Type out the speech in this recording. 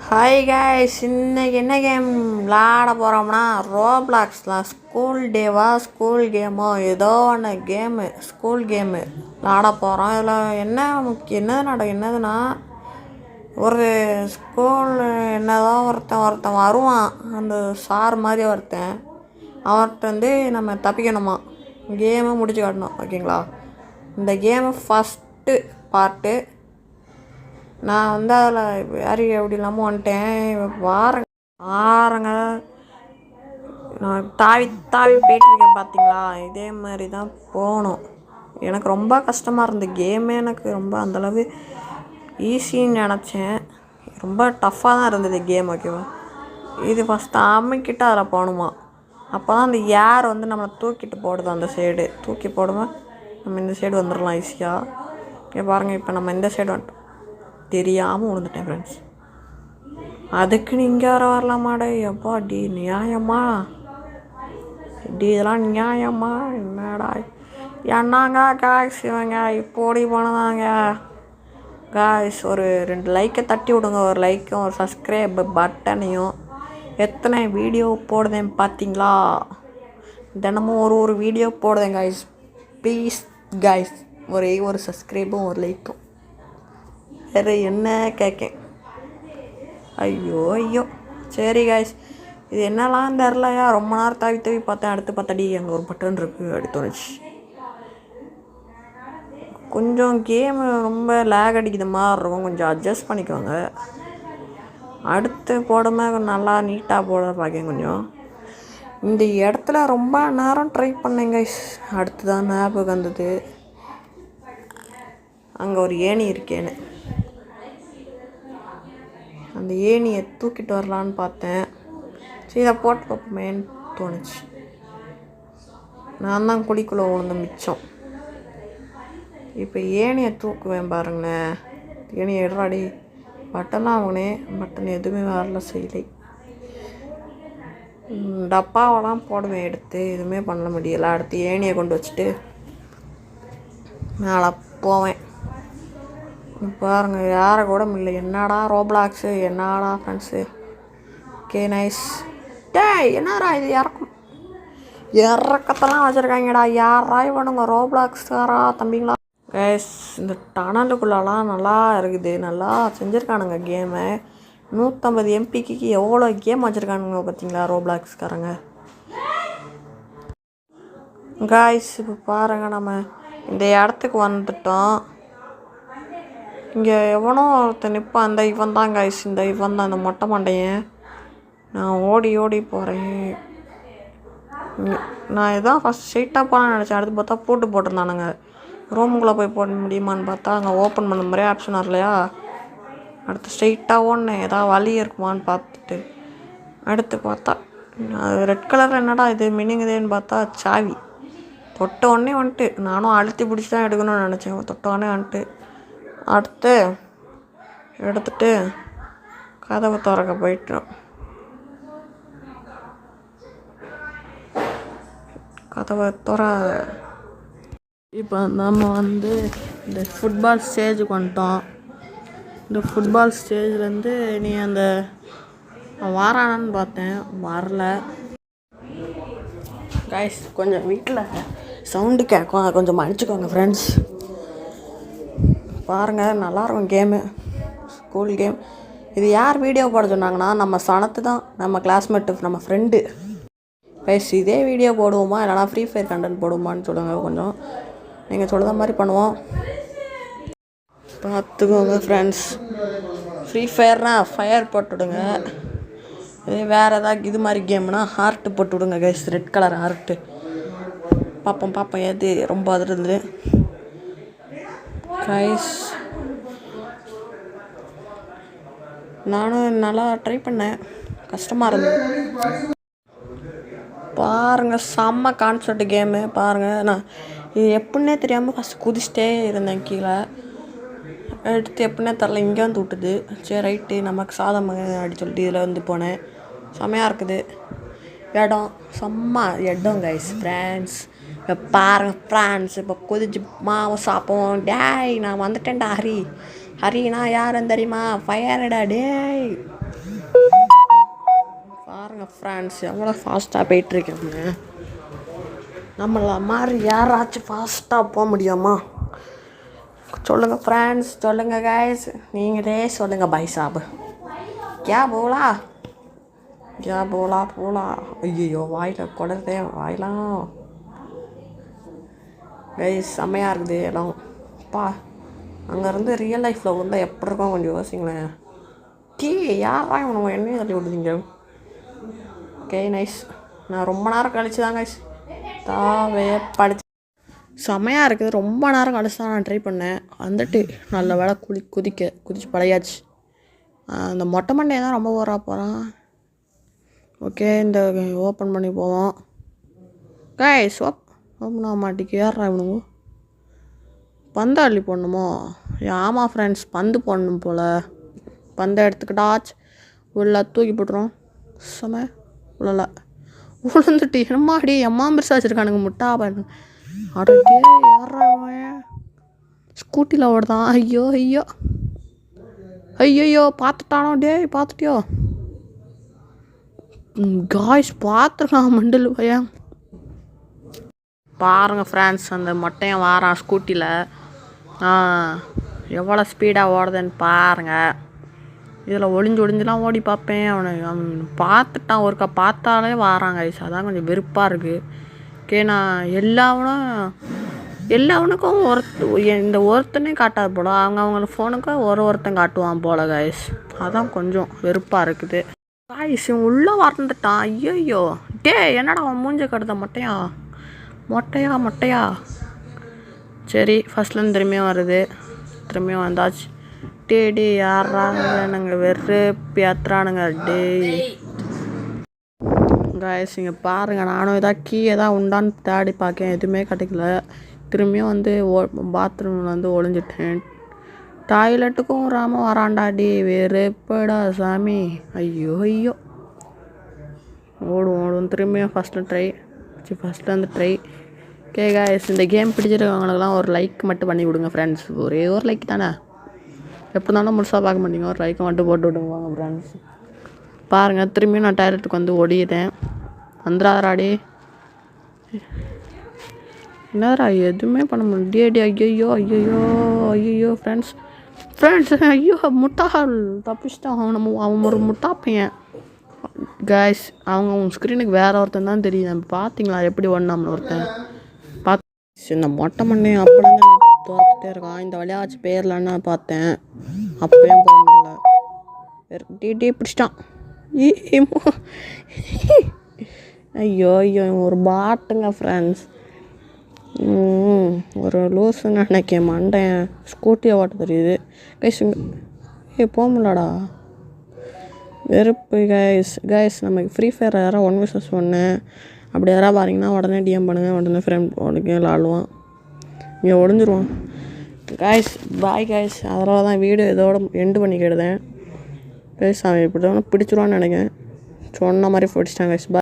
Hi guys, இன்னைக்கு என்ன game விளாட போகிறோம்னா ரோப்ளாக்ஸில் ஸ்கூல் கேமோ ஏதோ ஒன்று ஸ்கூல் கேமு விளாட போகிறோம். இதில் என்னதுன்னா ஒரு ஸ்கூல் என்னதான் ஒருத்தன் வருவான், அந்த சார் மாதிரி அவர்கிட்ட வந்து நம்ம தப்பிக்கணுமா, கேமை முடிச்சு காட்டணும். ஓகேங்களா? இந்த கேமு ஃபஸ்ட்டு பார்ட்டு. நான் வந்து அதில் வேறு எப்படி இல்லாமல் வந்துட்டேன். பாருங்க, நான் தாவி போயிட்டுருக்கேன் பார்த்தீங்களா? இதே மாதிரி தான் போகணும். எனக்கு ரொம்ப கஷ்டமாக இருந்தது கேமே. எனக்கு ரொம்ப அந்தளவு ஈஸின்னு நினச்சேன். ரொம்ப டஃப்பாக தான் இருந்தது கேம். ஓகேவா? இது ஃபஸ்ட்டு அம்மிக்கிட்ட அதில் போகணுமா. அப்போ தான் அந்த ஏர் வந்து நம்மளை தூக்கிட்டு போடுது. அந்த சைடு தூக்கி போடுவேன், நம்ம இந்த சைடு வந்துடலாம் ஈஸியாக. ஓகே பாருங்கள், இப்போ நம்ம இந்த சைடு வந்துட்டோம். தெரியாமல் விழுந்துட்டேன் ஃப்ரெண்ட்ஸ். அதுக்கு நீங்கள் வேறு வரலாமாடே எப்பா? நியாயமா இதெல்லாம் நியாயமா? என்னடா என்னங்க காய்ஸ், இவங்க இப்போடி போனதாங்க காய்ஸ். ஒரு 2 லைக்கை தட்டி விடுங்க. ஒரு லைக்கும் ஒரு சப்ஸ்கிரைப் பட்டனையும். எத்தனை வீடியோ போடுதேன் பார்த்தீங்களா? தினமும் ஒரு வீடியோ போடுதேன் காய்ஸ். ப்ளீஸ் காய்ஸ், ஒரே ஒரு சப்ஸ்கிரைபும் ஒரு லைக்கும். வேறு என்ன கேட்கேன்? ஐயோ சரி காய்ஸ், இது என்னலாம் தெரிலையா. ரொம்ப நேரம் தவி பார்த்தேன். அடுத்து பார்த்தடி அங்கே ஒரு பட்டன் இருக்குது அப்படி தோணுச்சு. கொஞ்சம் கேமு ரொம்ப லேக் அடிக்குது மாதிரி இருக்கும், கொஞ்சம் அட்ஜஸ்ட் பண்ணிக்கோங்க. அடுத்து போடும்போது நல்லா நீட்டாக போட பார்க்கேன். கொஞ்சம் இந்த இடத்துல ரொம்ப நேரம் ட்ரை பண்ணேங்க காய்ஸ். அடுத்து தான் ஞாபகம் வந்தது, அங்கே ஒரு ஏணி இருக்கேன்னு. அந்த ஏணியை தூக்கிட்டு வரலான்னு பார்த்தேன். சரி, இதை போட்டு பார்ப்போமேன்னு தோணுச்சு. நான் தான் குழிக்குள்ளே விழுந்து மிச்சம். இப்போ ஏணியை தூக்குவேன் பாருங்களேன். ஏணியை எடுறாடி. பட்டன்லாம் வாங்கினேன், பட்டன் எதுவுமே வரல, செய்யலை. டப்பாவெல்லாம் போடுவேன் எடுத்து, எதுவுமே பண்ண முடியலை. அடுத்து ஏணியை கொண்டு வச்சுட்டு மேலே போவேன். பாருங்கள், யாரை கூட இல்லை. என்னடா ரோப்ளாக்ஸு, என்னடா ஃப்ரெண்ட்ஸு. Okay nice. டேய் என்னடா இது இறக்கத்தெல்லாம் வச்சுருக்காங்கடா. யாரா இவனுங்க? ரோப்ளாக்ஸ்காரா தம்பிங்களா? கைஸ், இந்த டனலுக்குள்ளலாம் நல்லா இருக்குது, நல்லா செஞ்சுருக்கானுங்க கேமை. 150 MPக்கு எவ்வளோ கேம் வச்சுருக்கானுங்க பார்த்தீங்களா ரோப்ளாக்ஸ்காரங்க. கைஸ், இப்போ பாருங்கள், நம்ம இந்த இடத்துக்கு வந்துட்டோம். இங்கே எவனோ ஒருத்தன் நிற்பான். அந்த இவன் தான் கைஸ், இந்த இவன் தான், இந்த மொட்டை மண்டையன். நான் ஓடி போகிறேன். நான் இதான் ஃபஸ்ட் ஸ்ட்ரெயிட்டாக போகலான்னு நினச்சேன். அடுத்து பார்த்தா பூட்டு போட்டிருந்தானுங்க. ரூமுக்குள்ளே போய் போட முடியுமான்னு பார்த்தா அங்கே ஓப்பன் பண்ண மாதிரியே ஆப்ஷன் வரலையா. அடுத்து ஸ்ட்ரெயிட்டாக ஓடினேன், ஏதாவது வழி இருக்குமான்னு பார்த்துட்டு. அடுத்து பார்த்தா ரெட் கலரில் என்னடா இது மினிங்குதேன்னு பார்த்தா சாவி. தொட்ட உடனே வந்துட்டு, நானும் அழுத்தி பிடிச்சி தான் எடுக்கணும்னு நினச்சேன். தொட்ட உடனே வந்துட்டு அடுத்து எடுத்துட்டு கதவை திறக்க போயிட்டோம். கதவை இப்போ நம்ம வந்து இந்த ஃபுட்பால் ஸ்டேஜுக்கு வந்துட்டோம். இந்த ஃபுட்பால் ஸ்டேஜ்லேருந்து நீ அந்த வாரானான்னு பார்த்தேன், வரல கைஸ். கொஞ்சம் வீட்டில் சவுண்டு கேட்கும், அதை கொஞ்சம் மன்னிச்சுக்கோங்க ஃப்ரெண்ட்ஸ். பாருங்கள், நல்லாயிருக்கும் கேமு, ஸ்கூல் கேம். இது யார் வீடியோ போட சொன்னாங்கன்னா நம்ம சனத்து தான், நம்ம கிளாஸ்மேட்டு, நம்ம ஃப்ரெண்டு கைஸ். இதே வீடியோ போடுவோமா இல்லைனா ஃப்ரீ ஃபயர் கண்டென்ட் போடுவோமான்னு சொல்லுங்கள். கொஞ்சம் நீங்கள் சொல்லுற மாதிரி பண்ணுவோம், பார்த்துக்கோங்க ஃப்ரெண்ட்ஸ். ஃப்ரீ ஃபயர்னால் ஃபயர் போட்டுவிடுங்க. இதே வேறு ஏதாவது இது மாதிரி கேம்னா ஹார்ட்டு போட்டு விடுங்க கைஸ். Red colour heart. பார்ப்போம் எது ரொம்ப அதிர்ந்து கைஸ். நானும் நல்லா ட்ரை பண்ணேன், கஷ்டமாக இருந்தது. பாருங்கள், செம்ம கான்செப்ட் கேமு. பாருங்கள், நான் இது எப்படின்னே தெரியாமல் ஃபஸ்ட்டு குதிச்சிட்டே இருந்தேன் கீழே. எடுத்து எப்படின்னே தெரில, இங்கே வந்து விட்டுது. சரி ரைட்டு, நமக்கு சாதம் அப்படி சொல்லிட்டு இதில் வந்து போனேன். செம்மையாக இருக்குது இடம், செம்ம இடம் கைஸ். ஃப்ரெண்ட்ஸ் இப்போ பாருங்கள் ஃப்ரெண்ட்ஸ், இப்போ கொதிச்சு மாவை சாப்பிடுவோம். டேய் நான் வந்துட்டேன்டா ஹரி. ஹரினா யாருன்னு தெரியுமா? ஃபயர்டா டேய். பாருங்கள் ஃப்ரெண்ட்ஸ் எவ்வளோ ஃபாஸ்ட்டாக போயிட்டுருக்காங்க. நம்மள மாதிரி யாராச்சும் ஃபாஸ்ட்டாக போக முடியுமா? சொல்லுங்கள் ஃப்ரெண்ட்ஸ், சொல்லுங்கள் கைஸ், நீங்களே சொல்லுங்கள். பை சாப் கே போலா போலா. ஐயோ வாயில் குடருதே வாயிலாம். கைஸ் செம்மையாக இருக்குது இடம். அப்பா அங்கேருந்து ரியல் லைஃப்பில் வந்தால் எப்படி இருக்கும் கொஞ்சம் யோசிங்களேன். யாரா இவனுங்க என்னையும் தள்ளி விடுதீங்க. Okay nice. நான் ரொம்ப நேரம் கழிச்சு தான் கைஸ் படிச்சு செம்மையாக இருக்குது. ரொம்ப நேரம் கழிச்சு தான் நான் ட்ரை பண்ணேன். வந்துட்டு நல்ல வேலை குதிச்சு பழையாச்சு. அந்த மொட்டை மண்டையை தான் ரொம்ப ஓவராக போகிறான். ஓகே இந்த ஓப்பன் பண்ணி போவோம். கைஸ் ஓப்பன் ஆக மாட்டேக்கு. ஏறா இவனுங்க பந்து அள்ளி போடணுமோ? ஆமாம் ஃப்ரெண்ட்ஸ், பந்து போடணும் போல். பந்தை எடுத்துக்கிட்டாச்சு உள்ள தூக்கி போட்டுரும். செம உள்ள உளுந்துட்டு என்னமாடி எம்மா பெருசாக வச்சுருக்கானுங்க முட்டா பண்ணு. அடே ஏறான் ஸ்கூட்டியில் ஓடுதான். ஐயோ பார்த்துட்டானோ? டேய் பார்த்துட்டியோ? காய்ஸ் பார்த்துருக்கான் மண்டல் பையன். பாருங்கள் ஃப்ரெண்ட்ஸ் அந்த மொட்டையன் வாரான் ஸ்கூட்டியில். எவ்வளோ ஸ்பீடாக ஓடுதுன்னு பாருங்கள். இதில் ஒளிஞ்சுலாம் ஓடி பார்ப்பேன். அவன் பார்த்துட்டான். ஒருக்கா பார்த்தாலே வாராங்க ஐஸ். அதான் கொஞ்சம் வெறுப்பாக இருக்குது. ஓகே நான் எல்லாவனுக்கும் இந்த ஒருத்தனே காட்டாது போல். அவங்க ஃபோனுக்கும் ஒருத்தன் காட்டுவான் போல் கைஸ். அதான் கொஞ்சம் வெறுப்பாக இருக்குது கைஸ். இவன் உள்ளே வரந்துட்டான். ஐயோ டே என்னடா அவன் மூஞ்ச கடுத்த மொட்டையா. சரி ஃபஸ்ட்லேருந்து திரும்பியும் வருது. திரும்பியும் வந்தாச்சு. டே யாராங்க நாங்கள் வெறுப்பு ஏற்றுறானுங்க. டே கைஸ் இங்கே பாருங்கள். நானும் கீ எதாவது உண்டான்னு தேடி பார்க்கேன். எதுவுமே கிடைக்கல. திரும்பியும் வந்து பாத்ரூமில் வந்து ஒளிஞ்சிட்டேன். டாய்லெட்டுக்கும் வராமல் வரான்டா. டே வெறுப்படா சாமி. ஐயோ ஓடும் திரும்பியும் ஃபஸ்ட்லேருந்து ட்ரை. ஓகே கைஸ் இந்த கேம் பிடிச்சிருக்கவங்களுக்குலாம் ஒரு லைக் மட்டும் பண்ணி விடுங்க ஃப்ரெண்ட்ஸ். ஒரே ஒரு லைக் தானே. எப்படி இருந்தாலும் முழுசாக பார்க்க மாட்டீங்க. ஒரு லைக்கை மட்டும் போட்டு விடுவாங்க ஃப்ரெண்ட்ஸ். பாருங்கள் திரும்பியும் நான் டாய்லெட்டுக்கு வந்து ஓடிட்டேன். வந்துடாதராடி. என்னடா எதுவுமே பண்ண முடியாது. ஐயோ ஃப்ரெண்ட்ஸ் ஐயோ முட்டாள் தப்பிச்சிட்டான். அவன் ஒரு முட்டா பையன் கைஸ். அவங்க ஸ்க்ரீனுக்கு வேறு ஒருத்தன் தான் தெரியுது. நம்ம பார்த்தீங்களா எப்படி ஒன்றாமல் ஒருத்தன் இந்த மொட்டை மண்ணையும் அப்படியே தோர்த்துட்டே இருக்கான். இந்த வழியாச்சு பேர்லான்னு பார்த்தேன். அப்பயும் போக முடியல. டீ பிடிச்சிட்டான். ஐயோ ஒரு பாட்டுங்க ஃப்ரெண்ட்ஸ். ஒரு லூஸுன்னு நினைக்க மண்டேன். ஸ்கூட்டியை ஓட்ட தெரியுது கைஸ். போக முடியலடா வெறுப்பு கைஸ். நமக்கு ஃப்ரீ ஃபயர் யாராவது 1v1 அப்படி யாராவது பாருங்கன்னா உடனே டிஎம் பண்ணுங்கள். உடனே ஃப்ரெண்ட் உடனே விளாடுவான். இங்கே ஒளிஞ்சிருவான் கைஸ். Bye guys. அதனால தான் வீடியோ இதோட எண்டு பண்ணிக்கிடுதேன் கைஸ். அவன் இப்படி தான் பிடிச்சிருவான்னு நினைக்கிறேன். சொன்ன மாதிரி பிடிச்சிட்டான் கைஸ். பாய்.